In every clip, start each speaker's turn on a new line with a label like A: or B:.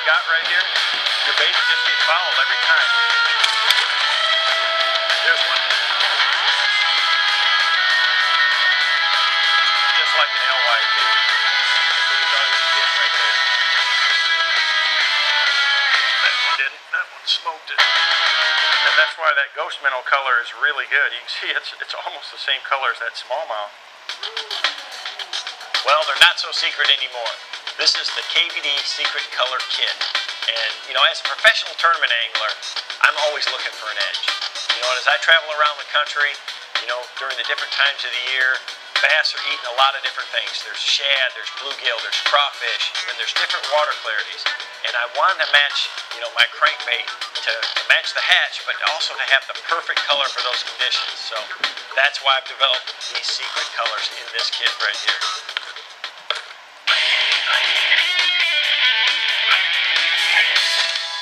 A: got right here, your bait will just get fouled every time. There's one. Just like an alewife too. That's all you can get right there. That one didn't. That one smoked it. And that's why that ghost minnow color is really good. You can see it's almost the same color as that smallmouth. Well, they're not so secret anymore. This is the KVD Secret Color Kit. And, you know, as a professional tournament angler, I'm always looking for an edge. You know, and as I travel around the country, you know, during the different times of the year, bass are eating a lot of different things. There's shad, there's bluegill, there's crawfish, and then there's different water clarities. And I wanted to match, you know, my crankbait to match the hatch, but also to have the perfect color for those conditions. So that's why I've developed these secret colors in this kit right here.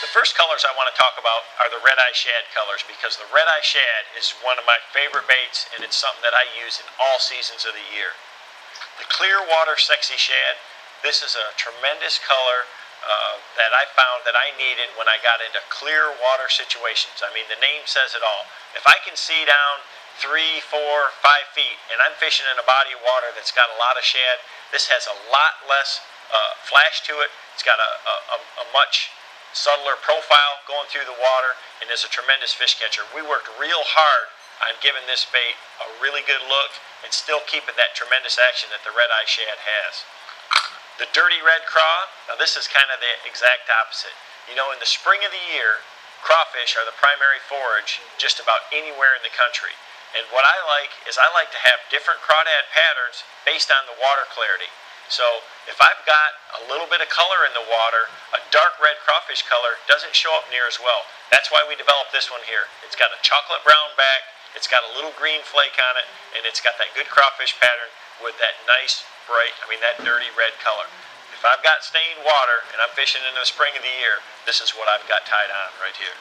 A: The first colors I want to talk about are the red-eye shad colors, because the red-eye shad is one of my favorite baits, and it's something that I use in all seasons of the year. The clear water sexy shad, this is a tremendous color that I found that I needed when I got into clear water situations. I mean, the name says it all. If I can see down 3, 4, 5 feet, and I'm fishing in a body of water that's got a lot of shad, this has a lot less flash to it. It's got a much subtler profile going through the water, and is a tremendous fish catcher. We worked real hard on giving this bait a really good look and still keeping that tremendous action that the red-eye shad has. The dirty red craw, now this is kind of the exact opposite. You know, in the spring of the year, crawfish are the primary forage just about anywhere in the country. And what I like is I like to have different crawdad patterns based on the water clarity. So if I've got a little bit of color in the water, a dark red crawfish color doesn't show up near as well. That's why we developed this one here. It's got a chocolate brown back, it's got a little green flake on it, and it's got that good crawfish pattern with that nice, bright, that dirty red color. If I've got stained water and I'm fishing in the spring of the year, this is what I've got tied on right here.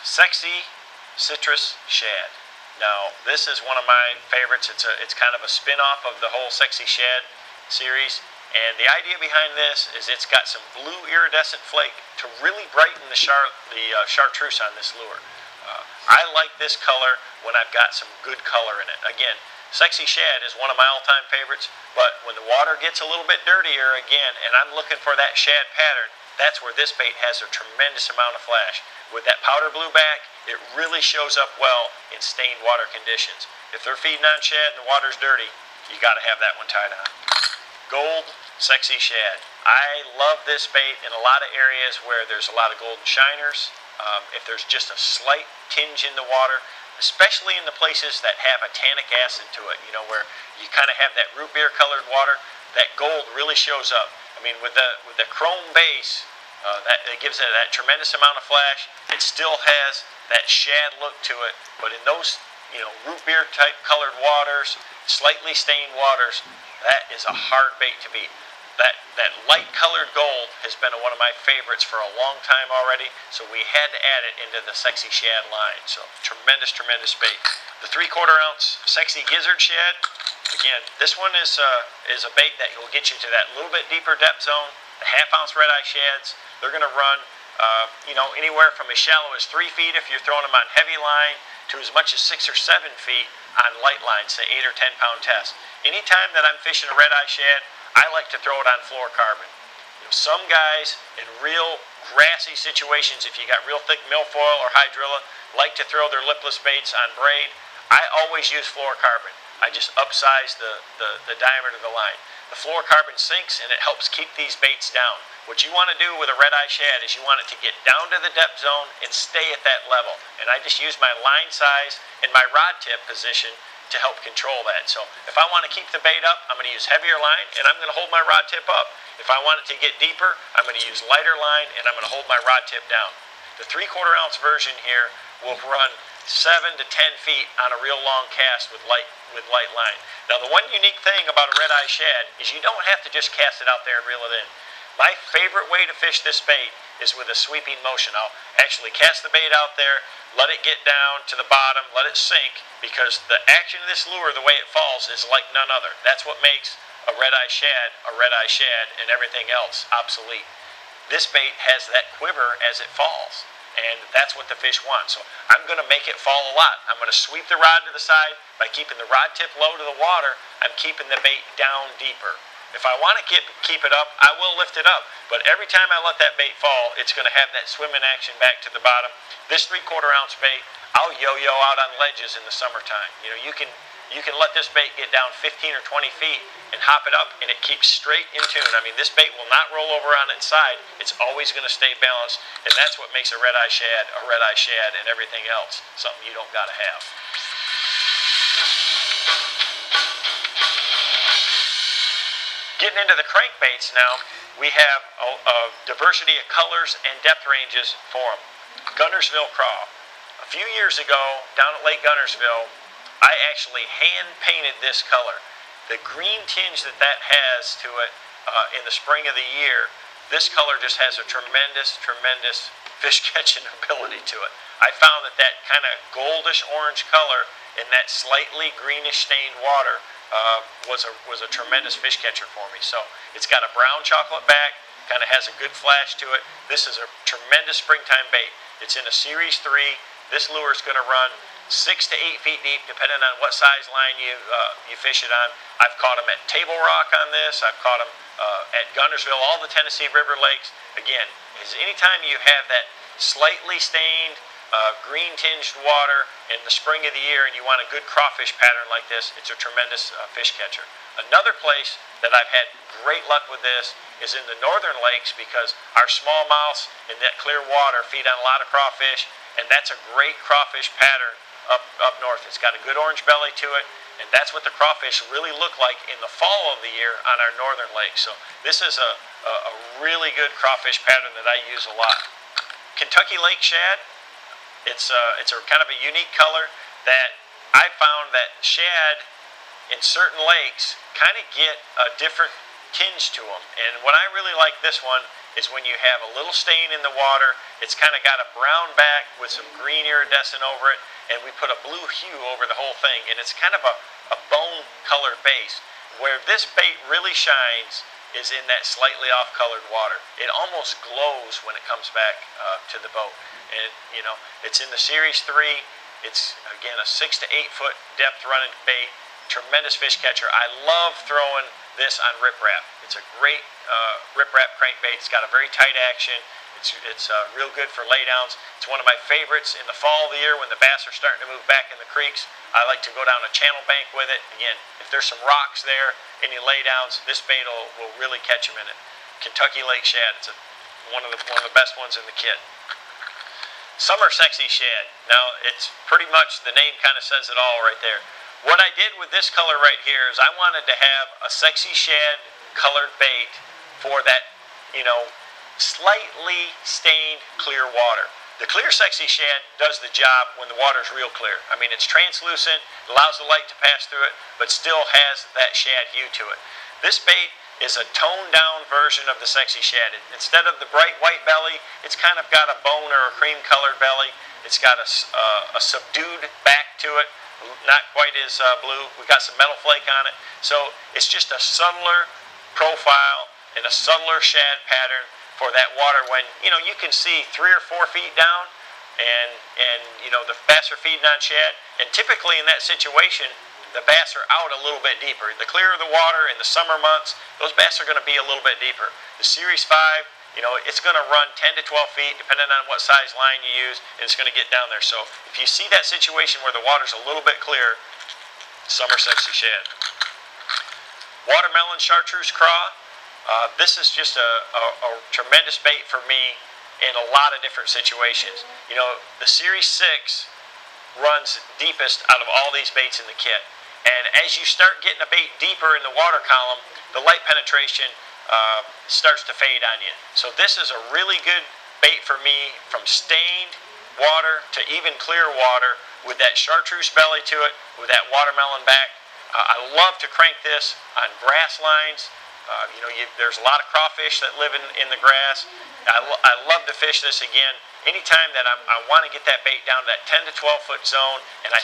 A: Sexy citrus shad. Now, this is one of my favorites. It's kind of a spin-off of the whole sexy shad series, and the idea behind this is it's got some blue iridescent flake to really brighten the chartreuse on this lure. I like this color when I've got some good color in it. Again, sexy shad is one of my all-time favorites, but when the water gets a little bit dirtier again and I'm looking for that shad pattern, that's where this bait has a tremendous amount of flash. With that powder blue back, it really shows up well in stained water conditions. If they're feeding on shad and the water's dirty, you got to have that one tied on. Gold sexy shad. I love this bait in a lot of areas where there's a lot of golden shiners. If there's just a slight tinge in the water, especially in the places that have a tannic acid to it, you know, where you kind of have that root beer colored water, that gold really shows up. I mean, with the chrome base, it gives it that tremendous amount of flash. It still has that shad look to it, but in those, you know, root beer type colored waters, slightly stained waters, that is a hard bait to beat. That light colored gold has been one of my favorites for a long time already, so we had to add it into the sexy shad line. So tremendous, tremendous bait. The 3/4 ounce sexy gizzard shad, again, this one is a bait that will get you to that little bit deeper depth zone. The 1/2 ounce red eye shads, they're going to run you know, anywhere from as shallow as 3 feet if you're throwing them on heavy line to as much as 6 or 7 feet on light line, say 8 or 10 pound test. Anytime that I'm fishing a red eye shad, I like to throw it on fluorocarbon. You know, some guys in real grassy situations, if you got real thick milfoil or hydrilla, like to throw their lipless baits on braid. I always use fluorocarbon. I just upsize the diameter of the line. The fluorocarbon sinks and it helps keep these baits down. What you want to do with a red eye shad is you want it to get down to the depth zone and stay at that level. And I just use my line size and my rod tip position to help control that. So if I want to keep the bait up, I'm going to use heavier line and I'm going to hold my rod tip up. If I want it to get deeper, I'm going to use lighter line and I'm going to hold my rod tip down. The 3/4 ounce version here will run 7 to 10 feet on a real long cast with light line. Now the one unique thing about a red eye shad is you don't have to just cast it out there and reel it in. My favorite way to fish this bait is with a sweeping motion. I'll actually cast the bait out there, let it get down to the bottom, let it sink, because the action of this lure, the way it falls, is like none other. That's what makes a red eye shad and everything else obsolete. this bait has that quiver as it falls. And that's what the fish want. So I'm going to make it fall a lot. I'm going to sweep the rod to the side. By keeping the rod tip low to the water, I'm keeping the bait down deeper. If I want to keep it up, I will lift it up. But every time I let that bait fall, it's going to have that swimming action back to the bottom. This 3/4 ounce bait, I'll yo-yo out on ledges in the summertime. You know, you can let this bait get down 15 or 20 feet and hop it up, and it keeps straight in tune. I mean, this bait will not roll over on its side. It's always going to stay balanced, and that's what makes a red-eye shad, and everything else something you don't got to have. Getting into the crankbaits now, we have a diversity of colors and depth ranges for them. Guntersville craw. A few years ago, down at Lake Guntersville, I actually hand-painted this color. The green tinge that has to it in the spring of the year, this color just has a tremendous fish-catching ability to it. I found that kind of goldish-orange color in that slightly greenish-stained water was a tremendous fish catcher for me. So it's got a brown chocolate back, kind of has a good flash to it. This is a tremendous springtime bait. It's in a Series 3. This lure is going to run 6 to 8 feet deep, depending on what size line you fish it on. I've caught them at Table Rock on this. I've caught them at Guntersville, all the Tennessee River lakes. Again, anytime you have that slightly stained, green-tinged water in the spring of the year and you want a good crawfish pattern like this, it's a tremendous fish catcher. Another place that I've had great luck with this is in the northern lakes, because our smallmouths in that clear water feed on a lot of crawfish, and that's a great crawfish pattern up north. It's got a good orange belly to it, and that's what the crawfish really look like in the fall of the year on our northern lakes. So this is a really good crawfish pattern that I use a lot. Kentucky Lake Shad, it's a kind of a unique color that I found that shad in certain lakes kind of get a different tinge to them. And what I really like this one is when you have a little stain in the water, it's kind of got a brown back with some green iridescent over it, and we put a blue hue over the whole thing, and it's kind of a bone colored base. Where this bait really shines is in that slightly off colored water. It almost glows when it comes back to the boat. And you know, it's in the Series 3. It's again a 6 to 8 foot depth running bait. Tremendous fish catcher. I love throwing this on riprap. It's a great riprap crankbait. It's got a very tight action. It's real good for laydowns. It's one of my favorites in the fall of the year when the bass are starting to move back in the creeks. I like to go down a channel bank with it. Again, if there's some rocks there, any laydowns, this bait will really catch them in it. Kentucky Lake Shad. It's one of the best ones in the kit. Summer Sexy Shad. Now, it's pretty much, the name kind of says it all right there. What I did with this color right here is I wanted to have a sexy shad colored bait for that, you know, slightly stained clear water. The clear sexy shad does the job when the water is real clear. I mean, it's translucent, allows the light to pass through it, but still has that shad hue to it. This bait is a toned down version of the sexy shad. Instead of the bright white belly, it's kind of got a bone or a cream colored belly. It's got a subdued back to it. Not quite as blue. We've got some metal flake on it. So it's just a subtler profile and a subtler shad pattern for that water when, you know, you can see 3 or 4 feet down and you know, the bass are feeding on shad. And typically in that situation, the bass are out a little bit deeper. The clearer the water in the summer months, those bass are going to be a little bit deeper. The Series 5, you know, it's going to run 10 to 12 feet depending on what size line you use, and it's going to get down there. So if you see that situation where the water's a little bit clear, Summer Sexy Shad. Watermelon Chartreuse Craw. This is just a tremendous bait for me in a lot of different situations. You know, the Series 6 runs deepest out of all these baits in the kit. And as you start getting a bait deeper in the water column, the light penetration starts to fade on you. So this is a really good bait for me from stained water to even clear water with that chartreuse belly to it, with that watermelon back. I love to crank this on grass lines. You know, there's a lot of crawfish that live in the grass. I love to fish this again. Anytime that I want to get that bait down to that 10 to 12 foot zone, and I